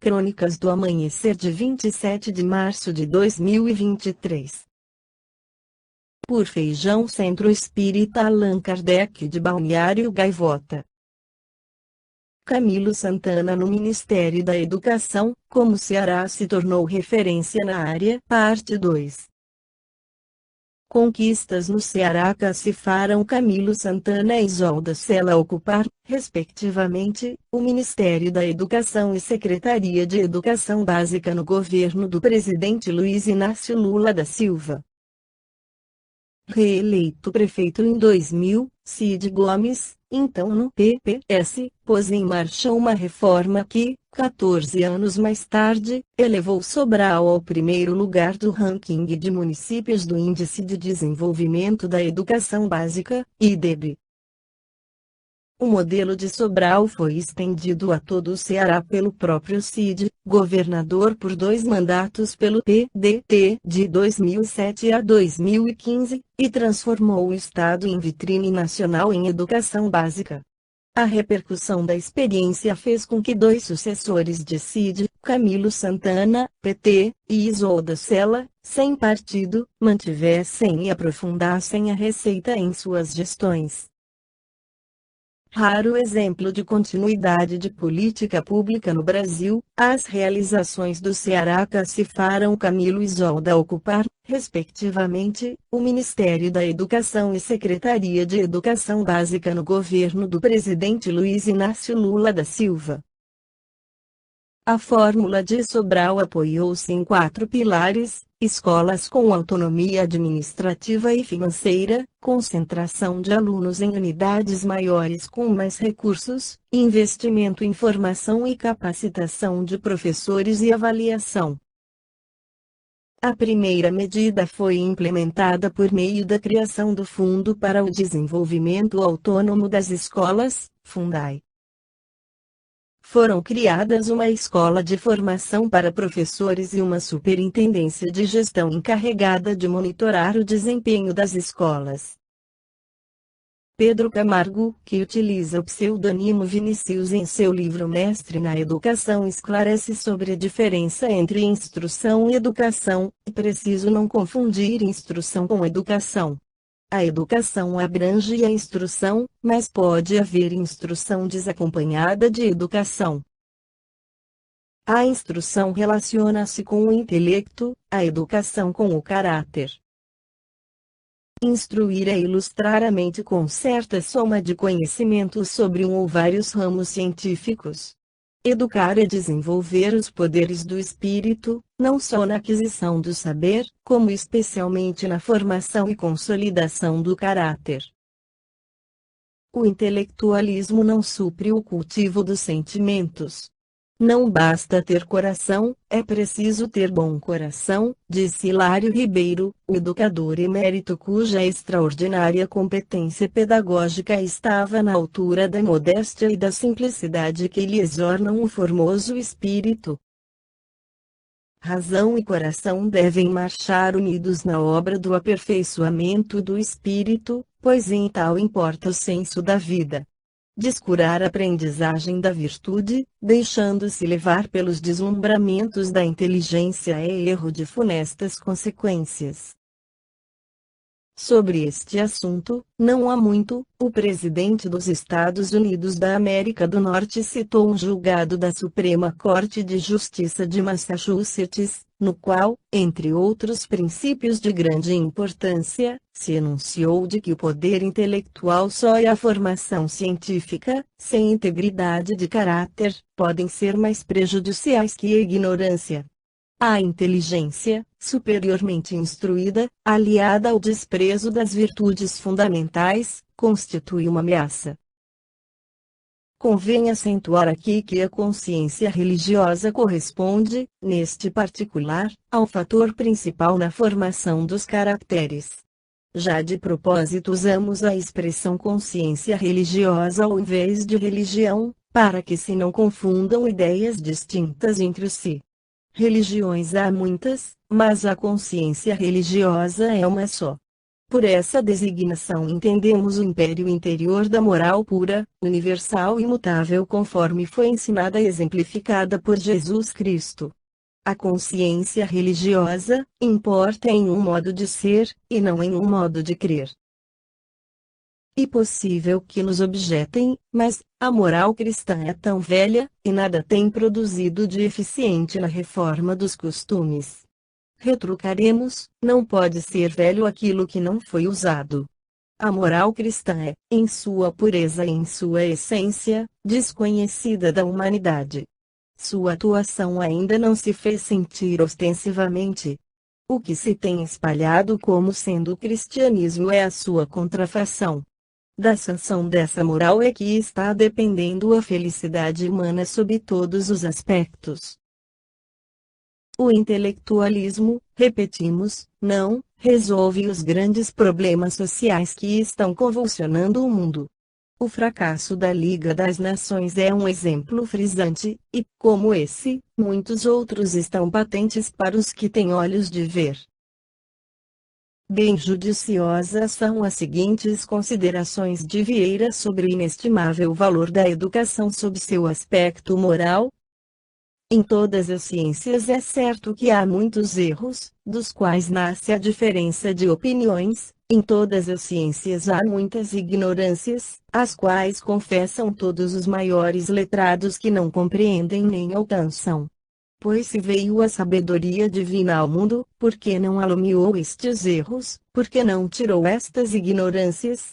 Crônicas do Amanhecer de 27 de março de 2023. Por Feijão, Centro Espírita Allan Kardec de Balneário Gaivota. Camilo Santana no Ministério da Educação, como o Ceará se tornou referência na área, parte 2. Conquistas no Ceará cacifaram Camilo Santana e Isolda Sela ocupar, respectivamente, o Ministério da Educação e Secretaria de Educação Básica no governo do presidente Luiz Inácio Lula da Silva. Reeleito prefeito em 2000, Cid Gomes, então no PPS, pôs em marcha uma reforma que, 14 anos mais tarde, elevou Sobral ao primeiro lugar do ranking de municípios do Índice de Desenvolvimento da Educação Básica, IDEB. O modelo de Sobral foi estendido a todo o Ceará pelo próprio Cid, governador por 2 mandatos pelo PDT de 2007 a 2015, e transformou o estado em vitrine nacional em educação básica. A repercussão da experiência fez com que 2 sucessores de Cid, Camilo Santana, PT, e Isolda Sela, sem partido, mantivessem e aprofundassem a receita em suas gestões. Raro exemplo de continuidade de política pública no Brasil, as realizações do Ceará cacifaram Camilo e Isolda ocupar, respectivamente, o Ministério da Educação e Secretaria de Educação Básica no governo do presidente Luiz Inácio Lula da Silva. A fórmula de Sobral apoiou-se em 4 pilares: escolas com autonomia administrativa e financeira, concentração de alunos em unidades maiores com mais recursos, investimento em formação e capacitação de professores e avaliação. A primeira medida foi implementada por meio da criação do Fundo para o Desenvolvimento Autônomo das Escolas, Fundai. Foram criadas uma escola de formação para professores e uma superintendência de gestão encarregada de monitorar o desempenho das escolas. Pedro Camargo, que utiliza o pseudônimo Vinícius em seu livro Mestre na Educação, esclarece sobre a diferença entre instrução e educação. É preciso não confundir instrução com educação. A educação abrange a instrução, mas pode haver instrução desacompanhada de educação. A instrução relaciona-se com o intelecto, a educação com o caráter. Instruir é ilustrar a mente com certa soma de conhecimentos sobre um ou vários ramos científicos. Educar é desenvolver os poderes do espírito, não só na aquisição do saber, como especialmente na formação e consolidação do caráter. O intelectualismo não supre o cultivo dos sentimentos. Não basta ter coração, é preciso ter bom coração, disse Hilário Ribeiro, o educador emérito cuja extraordinária competência pedagógica estava na altura da modéstia e da simplicidade que lhes ornam o formoso espírito. Razão e coração devem marchar unidos na obra do aperfeiçoamento do espírito, pois em tal importa o senso da vida. Descurar a aprendizagem da virtude, deixando-se levar pelos deslumbramentos da inteligência, é erro de funestas consequências. Sobre este assunto, não há muito, o presidente dos Estados Unidos da América do Norte citou um julgado da Suprema Corte de Justiça de Massachusetts, no qual, entre outros princípios de grande importância, se enunciou de que o poder intelectual só e a formação científica, sem integridade de caráter, podem ser mais prejudiciais que a ignorância. A inteligência, superiormente instruída, aliada ao desprezo das virtudes fundamentais, constitui uma ameaça. Convém acentuar aqui que a consciência religiosa corresponde, neste particular, ao fator principal na formação dos caracteres. Já de propósito usamos a expressão consciência religiosa ao invés de religião, para que se não confundam ideias distintas entre si. Religiões há muitas, mas a consciência religiosa é uma só. Por essa designação entendemos o império interior da moral pura, universal e imutável conforme foi ensinada e exemplificada por Jesus Cristo. A consciência religiosa importa em um modo de ser, e não em um modo de crer. E possível que nos objetem, mas a moral cristã é tão velha, e nada tem produzido de eficiente na reforma dos costumes. Retrucaremos, não pode ser velho aquilo que não foi usado. A moral cristã é, em sua pureza e em sua essência, desconhecida da humanidade. Sua atuação ainda não se fez sentir ostensivamente. O que se tem espalhado como sendo o cristianismo é a sua contrafação. Da sanção dessa moral é que está dependendo a felicidade humana sob todos os aspectos. O intelectualismo, repetimos, não resolve os grandes problemas sociais que estão convulsionando o mundo. O fracasso da Liga das Nações é um exemplo frisante, e, como esse, muitos outros estão patentes para os que têm olhos de ver. Bem judiciosas são as seguintes considerações de Vieira sobre o inestimável valor da educação sob seu aspecto moral. Em todas as ciências é certo que há muitos erros, dos quais nasce a diferença de opiniões. Em todas as ciências há muitas ignorâncias, as quais confessam todos os maiores letrados que não compreendem nem alcançam. Pois se veio a sabedoria divina ao mundo, por que não alumiou estes erros, por que não tirou estas ignorâncias?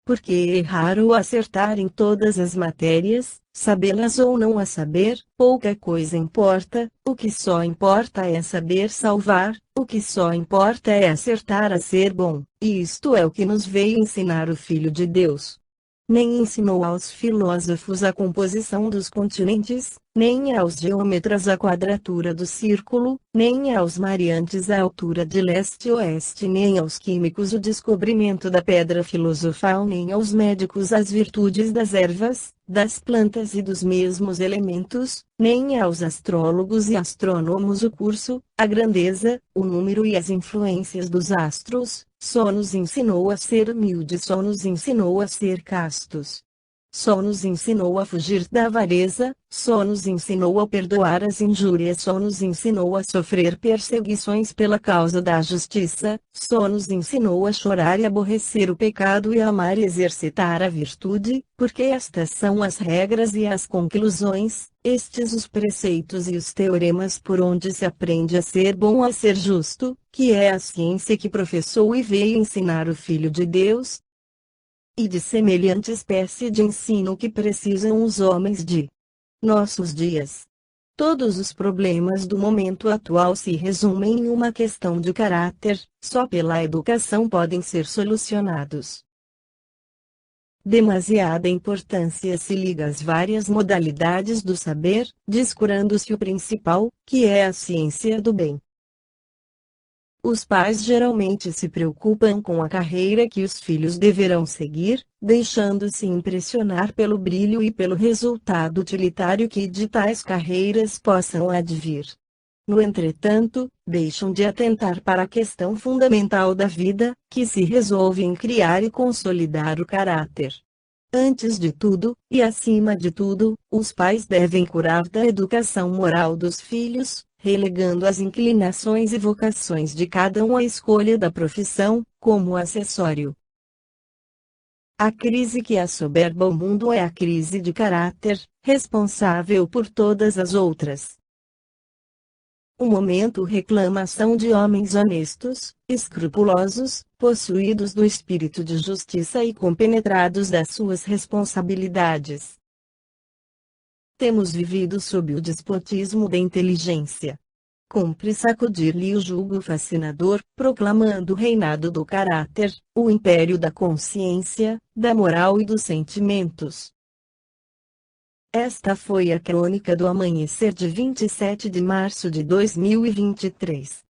Porque errar ou acertar em todas as matérias, sabê-las ou não a saber, pouca coisa importa, o que só importa é saber salvar, o que só importa é acertar a ser bom, e isto é o que nos veio ensinar o Filho de Deus. Nem ensinou aos filósofos a composição dos continentes, nem aos geômetras a quadratura do círculo, nem aos mariantes a altura de leste e oeste, nem aos químicos o descobrimento da pedra filosofal, nem aos médicos as virtudes das ervas, das plantas e dos mesmos elementos, nem aos astrólogos e astrônomos o curso, a grandeza, o número e as influências dos astros. Só nos ensinou a ser humildes, só nos ensinou a ser castos. Só nos ensinou a fugir da avareza, só nos ensinou a perdoar as injúrias, só nos ensinou a sofrer perseguições pela causa da justiça, só nos ensinou a chorar e aborrecer o pecado e amar e exercitar a virtude, porque estas são as regras e as conclusões, estes os preceitos e os teoremas por onde se aprende a ser bom, a ser justo, que é a ciência que professou e veio ensinar o Filho de Deus. E de semelhante espécie de ensino que precisam os homens de nossos dias. Todos os problemas do momento atual se resumem em uma questão de caráter, só pela educação podem ser solucionados. Demasiada importância se liga às várias modalidades do saber, descurando-se o principal, que é a ciência do bem. Os pais geralmente se preocupam com a carreira que os filhos deverão seguir, deixando-se impressionar pelo brilho e pelo resultado utilitário que de tais carreiras possam advir. No entretanto, deixam de atentar para a questão fundamental da vida, que se resolve em criar e consolidar o caráter. Antes de tudo, e acima de tudo, os pais devem curar da educação moral dos filhos, relegando as inclinações e vocações de cada um à escolha da profissão, como acessório. A crise que assoberba o mundo é a crise de caráter, responsável por todas as outras. O momento reclamação de homens honestos, escrupulosos, possuídos do espírito de justiça e compenetrados das suas responsabilidades. Temos vivido sob o despotismo da inteligência. Cumpre sacudir-lhe o jugo fascinador, proclamando o reinado do caráter, o império da consciência, da moral e dos sentimentos. Esta foi a crônica do amanhecer de 27 de março de 2023.